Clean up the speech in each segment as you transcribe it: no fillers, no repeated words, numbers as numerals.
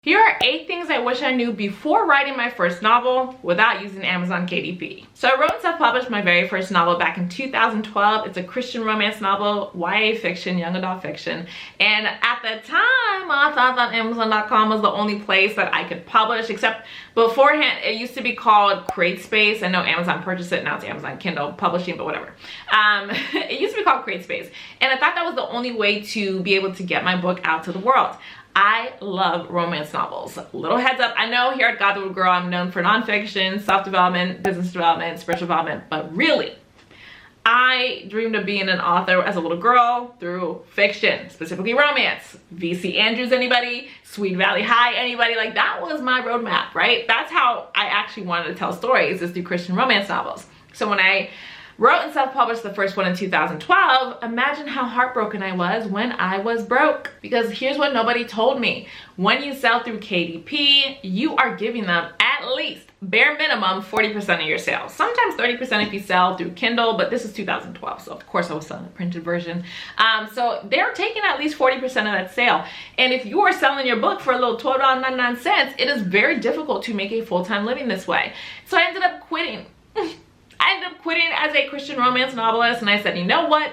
Here are 8 things I wish I knew before writing my first novel without using Amazon KDP. So I wrote and self-published my very first novel back in 2012. It's a Christian romance novel, YA fiction, young adult fiction. And at the time, I thought that Amazon.com was the only place that I could publish, except beforehand, it used to be called CreateSpace. I know Amazon purchased it, now it's Amazon Kindle Publishing, but whatever. It used to be called CreateSpace. And I thought that was the only way to be able to get my book out to the world. I love romance novels. Little heads up, I know here at Godlywood Girl, I'm known for nonfiction, self-development, business development, spiritual development, but really, I dreamed of being an author as a little girl through fiction, specifically romance. VC Andrews, anybody? Sweet Valley High, anybody? Like, that was my roadmap, right? That's how I actually wanted to tell stories, is through Christian romance novels. So when I wrote and self-published the first one in 2012, imagine how heartbroken I was when I was broke. Because here's what nobody told me. When you sell through KDP, you are giving them at least, bare minimum, 40% of your sales. Sometimes 30% if you sell through Kindle, but this is 2012, so of course I was selling the printed version. So they're taking at least 40% of that sale. And if you are selling your book for a little $12.99, it is very difficult to make a full-time living this way. So I ended up quitting. I ended up quitting as a Christian romance novelist, and I said, you know what,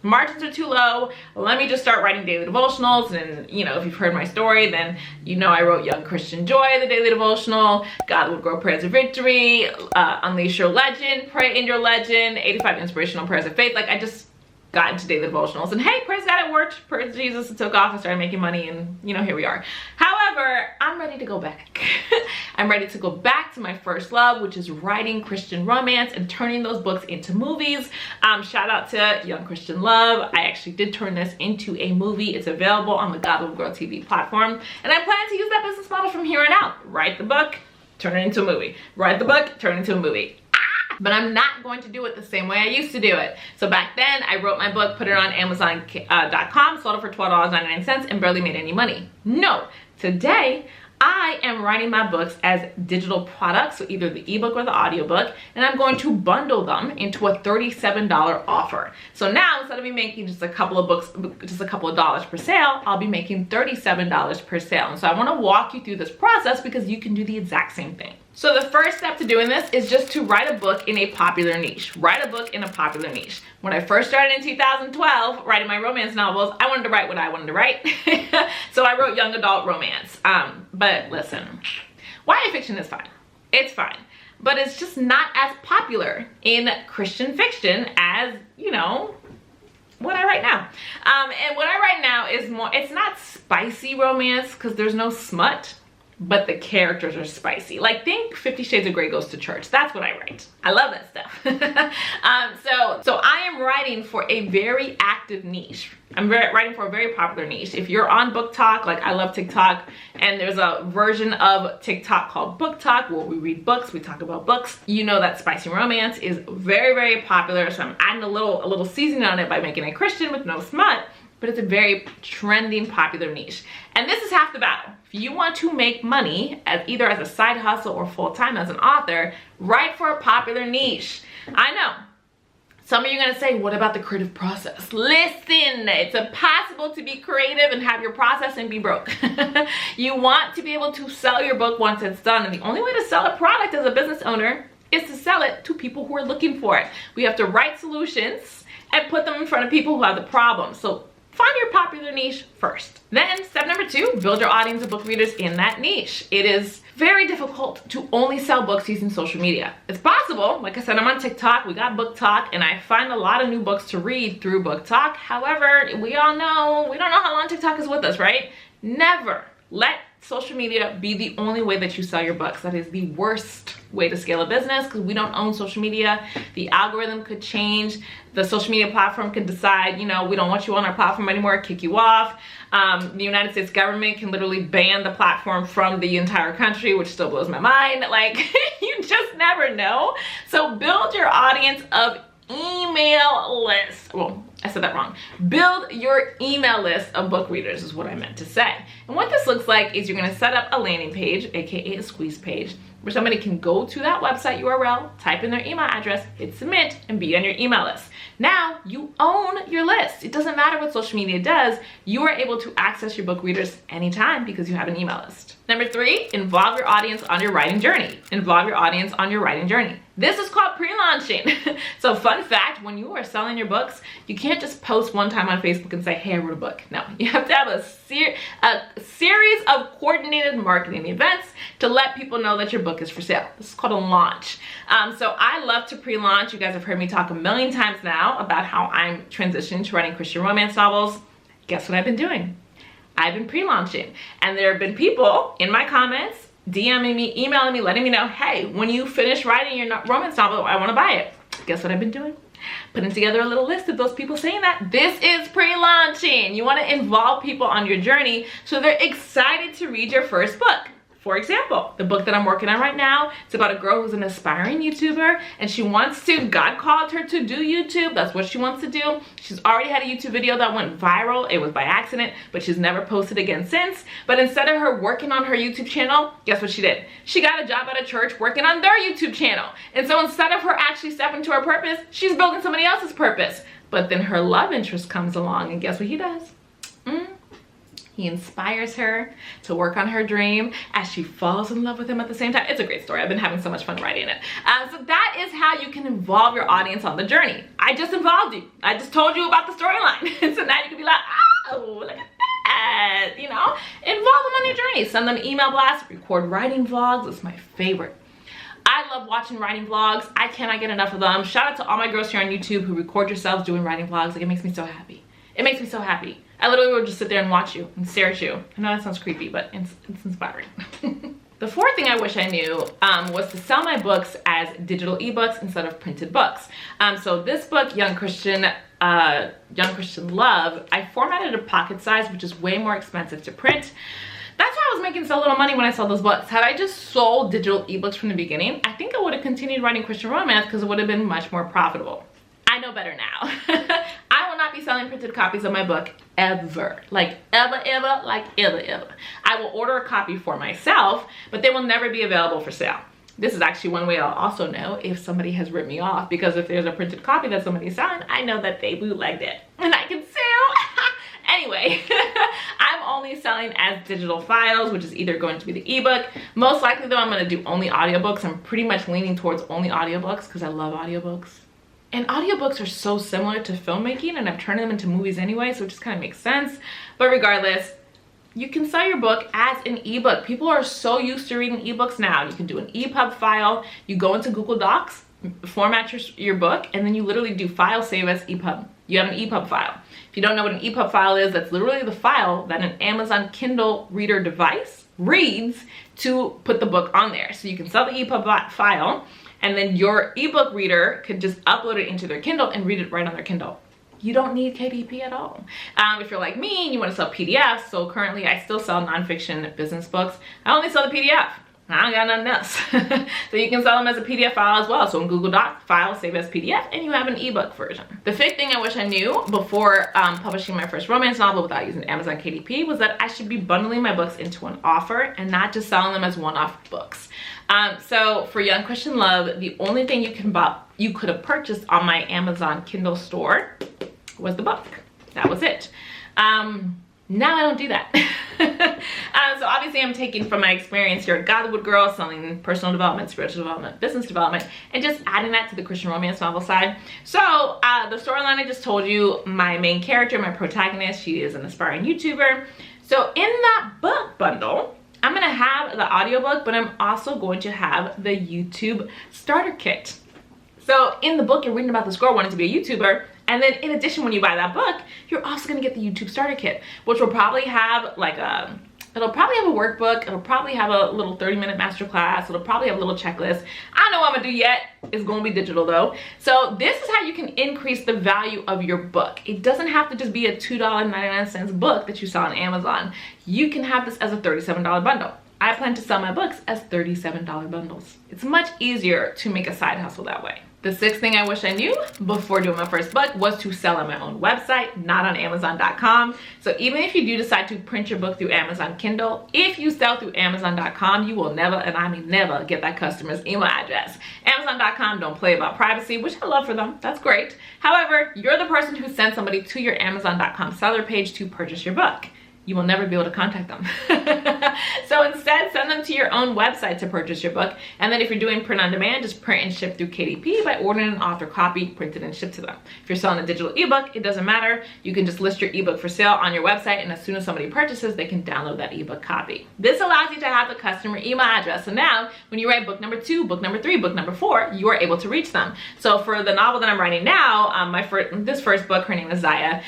margins are too low, let me just start writing daily devotionals. And you know, if you've heard my story, then you know I wrote Young Christian Joy, the daily devotional, Godlywood Girl Prayers of Victory, Unleash Your Legend, Pray in Your Legend, 85 Inspirational Prayers of Faith. Like, I just got into daily devotionals, and hey, praise God, it worked. Praise Jesus, it took off. I started making money, and you know, here we are. However, I'm ready to go back. I'm ready to go back to my first love, which is writing Christian romance and turning those books into movies. Shout out to Young Christian Love. I actually did turn this into a movie. It's available on the Godlywood Girl TV platform, and I plan to use that business model from here on out. Write the book, turn it into a movie. Write the book, turn it into a movie. But I'm not going to do it the same way I used to do it. So back then, I wrote my book, put it on Amazon.com, sold it for $12.99, and barely made any money. No, today, I am writing my books as digital products, so either the ebook or the audiobook, and I'm going to bundle them into a $37 offer. So now, instead of me making just a couple of books, just a couple of dollars per sale, I'll be making $37 per sale. And so I want to walk you through this process because you can do the exact same thing. So the first step to doing this is just to write a book in a popular niche. Write a book in a popular niche. When I first started in 2012 writing my romance novels, I wanted to write what I wanted to write. So I wrote young adult romance. But listen, YA fiction is fine. It's fine. But it's just not as popular in Christian fiction as, you know, what I write now. And what I write now is more, it's not spicy romance because there's no smut, but the characters are spicy. Like, think 50 Shades of Grey Goes to Church. That's what I write. I love that stuff. So I am writing for a very active niche. I'm writing for a very popular niche. If you're on Book Talk, like I love TikTok, and there's a version of TikTok called Book Talk where we read books, we talk about books. You know that spicy romance is very, very popular. So I'm adding a little seasoning on it by making it Christian with no smut. But it's a very trending, popular niche. And this is half the battle. If you want to make money, either as a side hustle or full-time as an author, write for a popular niche. I know. Some of you are going to say, what about the creative process? Listen, it's impossible to be creative and have your process and be broke. You want to be able to sell your book once it's done. And the only way to sell a product as a business owner is to sell it to people who are looking for it. We have to write solutions and put them in front of people who have the problem. So find your popular niche first. Then step number 2, build your audience of book readers in that niche. It is very difficult to only sell books using social media. It's possible. Like I said, I'm on TikTok, we got Book Talk, and I find a lot of new books to read through Book Talk. However, we all know, we don't know how long TikTok is with us, right? Never let social media be the only way that you sell your books. That is the worst way to scale a business because we don't own social media. The algorithm could change. The social media platform could decide, you know, we don't want you on our platform anymore, kick you off. The United States government can literally ban the platform from the entire country, which still blows my mind. Like, you just never know. So build your audience of email list. Well, I said that wrong. Build your email list of book readers is what I meant to say. And what this looks like is you're going to set up a landing page, aka a squeeze page, where somebody can go to that website URL, type in their email address, hit submit, and be on your email list. Now you own your list. It doesn't matter what social media does. You are able to access your book readers anytime because you have an email list. Number 3, involve your audience on your writing journey. Involve your audience on your writing journey. This is called pre-launching. So fun fact, when you are selling your books, you can't just post one time on Facebook and say, hey, I wrote a book. No, you have to have a series of coordinated marketing events to let people know that your book is for sale. This is called a launch. So I love to pre-launch. You guys have heard me talk a million times now about how I'm transitioning to writing Christian romance novels. Guess what I've been doing? I've been pre-launching, and there have been people in my comments DMing me, emailing me, letting me know, hey, when you finish writing your romance novel, I want to buy it. Guess what I've been doing? Putting together a little list of those people saying that. This is pre-launching. You want to involve people on your journey so they're excited to read your first book. For example, the book that I'm working on right now, it's about a girl who's an aspiring YouTuber, and she wants to, God called her to do YouTube. That's what she wants to do. She's already had a YouTube video that went viral. It was by accident, but she's never posted again since. But instead of her working on her YouTube channel, guess what she did? She got a job at a church working on their YouTube channel. And so instead of her actually stepping to her purpose, she's building somebody else's purpose. But then her love interest comes along, and guess what he does? He inspires her to work on her dream as she falls in love with him at the same time. It's a great story. I've been having so much fun writing it. So that is how you can involve your audience on the journey. I just involved you. I just told you about the storyline. So now you can be like, oh, look at that. You know, involve them on your journey. Send them email blasts, record writing vlogs. It's my favorite. I love watching writing vlogs. I cannot get enough of them. Shout out to all my girls here on YouTube who record yourselves doing writing vlogs. Like, it makes me so happy. It makes me so happy. I literally will just sit there and watch you and stare at you. I know that sounds creepy, but it's inspiring. The 4th thing I wish I knew was to sell my books as digital ebooks instead of printed books. So this book, Young Christian Love, I formatted a pocket size, which is way more expensive to print. That's why I was making so little money when I sold those books. Had I just sold digital ebooks from the beginning, I think I would have continued writing Christian romance because it would have been much more profitable. I know better now. I will not be selling printed copies of my book ever. Like ever. I will order a copy for myself, but they will never be available for sale. This is actually one way I'll also know if somebody has ripped me off, because if there's a printed copy that somebody's selling, I know that they bootlegged it and I can sue. Anyway, I'm only selling as digital files, which is either going to be the ebook. Most likely though, I'm going to do only audiobooks. I'm pretty much leaning towards only audiobooks because I love audiobooks. And audiobooks are so similar to filmmaking, and I'm turning them into movies anyway, so it just kind of makes sense. But regardless, you can sell your book as an ebook. People are so used to reading ebooks now. You can do an EPUB file. You go into Google Docs, format your book, and then you literally do file save as EPUB. You have an EPUB file. If you don't know what an EPUB file is, that's literally the file that an Amazon Kindle reader device reads to put the book on there. So you can sell the EPUB file, and then your ebook reader could just upload it into their Kindle and read it right on their Kindle. You don't need KDP at all. If you're like me and you want to sell PDFs, so currently I still sell nonfiction business books. I only sell the PDF. I don't got nothing else. So you can sell them as a PDF file as well. So in Google Docs, file, save as PDF, and you have an ebook version. The 5th thing I wish I knew before publishing my first romance novel without using Amazon KDP was that I should be bundling my books into an offer and not just selling them as one-off books. So for Young Christian Love, the only thing you could have purchased on my Amazon Kindle store was the book. That was it. Now I don't do that. So obviously I'm taking from my experience here at Godlywood Girl, selling personal development, spiritual development, business development, and just adding that to the Christian romance novel side. So the storyline I just told you, my main character, my protagonist, she is an aspiring YouTuber. So in that book bundle, I'm gonna have the audiobook, but I'm also going to have the YouTube starter kit. So in the book, you're reading about this girl wanting to be a YouTuber, and then in addition, when you buy that book, you're also gonna get the YouTube starter kit, which will probably have like it'll probably have a workbook, it'll probably have a little 30-minute masterclass, it'll probably have a little checklist. I don't know what I'm gonna do yet. It's gonna be digital though. So this is how you can increase the value of your book. It doesn't have to just be a $2.99 book that you sell on Amazon. You can have this as a $37 bundle. I plan to sell my books as $37 bundles. It's much easier to make a side hustle that way. The 6th thing I wish I knew before doing my first book was to sell on my own website, not on Amazon.com. So even if you do decide to print your book through Amazon Kindle, if you sell through Amazon.com, you will never, and I mean never, get that customer's email address. Amazon.com don't play about privacy, which I love for them. That's great. However, you're the person who sent somebody to your Amazon.com seller page to purchase your book. you will never be able to contact them. So instead, send them to your own website to purchase your book. And then if you're doing print on demand, just print and ship through KDP by ordering an author copy, printed and shipped to them. If you're selling a digital ebook, it doesn't matter. You can just list your ebook for sale on your website, and as soon as somebody purchases, they can download that ebook copy. This allows you to have the customer email address. So now when you write book number 2, book number 3, book number 4, you are able to reach them. So for the novel that I'm writing now, this first book, her name is Zaya.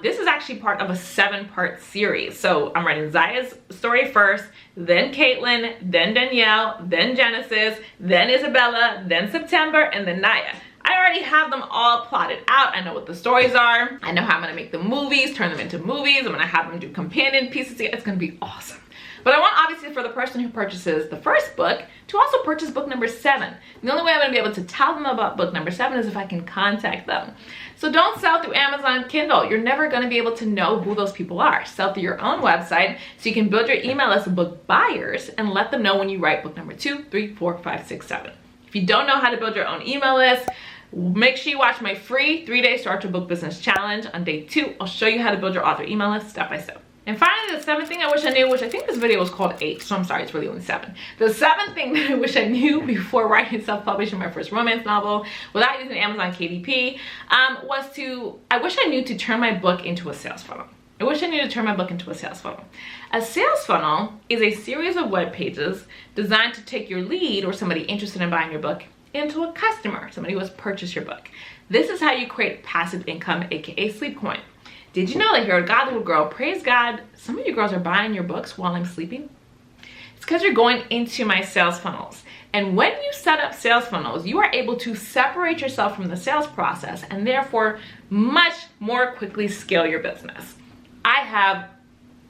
This is actually part of a 7-part series. So I'm writing Zaya's story first, then Caitlin, then Danielle, then Genesis, then Isabella, then September, and then Naya. I already have them all plotted out. I know what the stories are. I know how I'm gonna make the movies, turn them into movies. I'm gonna have them do companion pieces. It's gonna be awesome. But I want, obviously, for the person who purchases the first book to also purchase book number 7. The only way I'm gonna be able to tell them about book number 7 is if I can contact them. So don't sell through Amazon Kindle. You're never gonna be able to know who those people are. Sell through your own website so you can build your email list of book buyers and let them know when you write book number 2, 3, 4, 5, 6, 7. If you don't know how to build your own email list, make sure you watch my free 3-day Start Your Book Business Challenge. On day 2, I'll show you how to build your author email list step by step. And finally, the 7th thing I wish I knew, which I think this video was called 8, so I'm sorry, it's really only 7. The 7th thing that I wish I knew before writing self-publishing my first romance novel without using Amazon KDP I wish I knew to turn my book into a sales funnel. I wish I knew to turn my book into a sales funnel. A sales funnel is a series of web pages designed to take your lead or somebody interested in buying your book into a customer, somebody who has purchased your book. This is how you create passive income, aka sleep coin. Did you know that here at Godlywood Girl, praise God, some of you girls are buying your books while I'm sleeping? It's because you're going into my sales funnels. And when you set up sales funnels, you are able to separate yourself from the sales process and therefore much more quickly scale your business. I have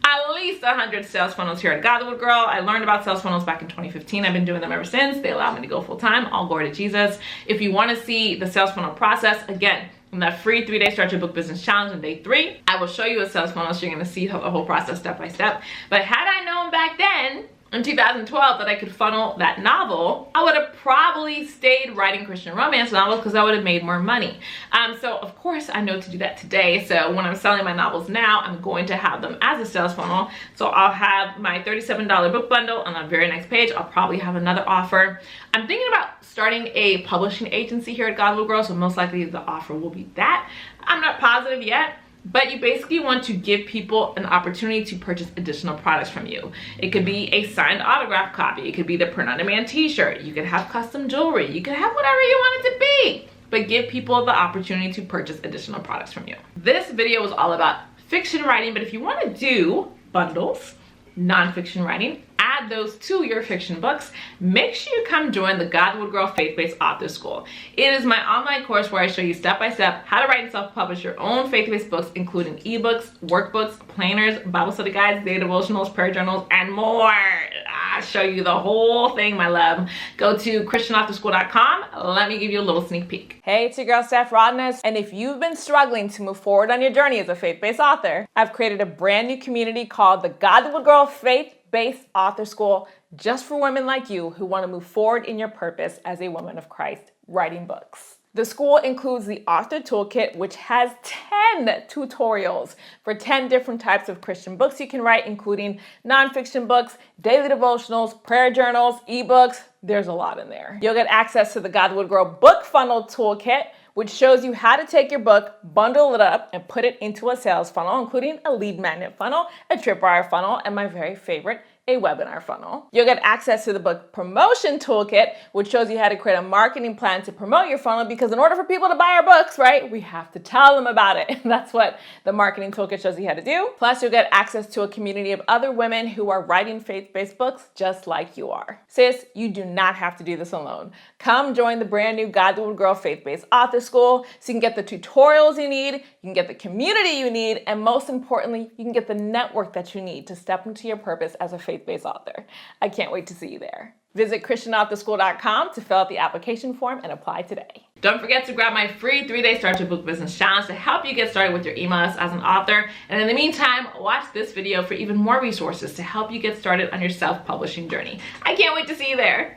at least 100 sales funnels here at Godlywood Girl. I learned about sales funnels back in 2015. I've been doing them ever since. They allowed me to go full time. All glory to Jesus. If you want to see the sales funnel process, again, in that free 3-day Start Your Book Business Challenge on day 3, I will show you a sales funnel so you're going to see the whole process step by step. But had I known back then, in 2012, that I could funnel that novel, I would have probably stayed writing Christian romance novels because I would have made more money. So of course I know to do that today. So when I'm selling my novels now, I'm going to have them as a sales funnel. So I'll have my $37 book bundle on the very next page. I'll probably have another offer. I'm thinking about starting a publishing agency here at Godlywood Girl, so most likely the offer will be that. I'm not positive yet. But you basically want to give people an opportunity to purchase additional products from you. It could be a signed autograph copy. It could be the print-on-demand t-shirt. You could have custom jewelry. You could have whatever you want it to be. But give people the opportunity to purchase additional products from you. This video was all about fiction writing, but if you want to do bundles, nonfiction writing, add those to your fiction books, make sure you come join the Godlywood Girl Faith-Based Author School. It is my online course where I show you step-by-step how to write and self-publish your own faith-based books, including ebooks, workbooks, planners, Bible study guides, daily devotionals, prayer journals, and more. I show you the whole thing, my love. Go to christianauthorschool.com. Let me give you a little sneak peek. Hey, it's your girl, Steph Rodnez, and if you've been struggling to move forward on your journey as a faith-based author, I've created a brand new community called the Godlywood Girl Faith-Based Author School, just for women like you who want to move forward in your purpose as a woman of Christ, writing books. The school includes the Author Toolkit, which has 10 tutorials for 10 different types of Christian books you can write, including nonfiction books, daily devotionals, prayer journals, ebooks. There's a lot in there. You'll get access to the Godlywood Girl Book Funnel Toolkit, which shows you how to take your book, bundle it up, and put it into a sales funnel, including a lead magnet funnel, a tripwire funnel, and my very favorite, a webinar funnel. You'll get access to the book promotion toolkit, which shows you how to create a marketing plan to promote your funnel, because in order for people to buy our books, right, we have to tell them about it. And that's what the marketing toolkit shows you how to do. Plus, you'll get access to a community of other women who are writing faith-based books just like you are. Sis, you do not have to do this alone. Come join the brand new Godlywood Girl Faith-Based Author School so you can get the tutorials you need, you can get the community you need, and most importantly, you can get the network that you need to step into your purpose as a faith-based author. I can't wait to see you there. Visit christianauthorschool.com to fill out the application form and apply today. Don't forget to grab my free 3-day Start Your Book Business Challenge to help you get started with your email list as an author. And in the meantime, watch this video for even more resources to help you get started on your self-publishing journey. I can't wait to see you there.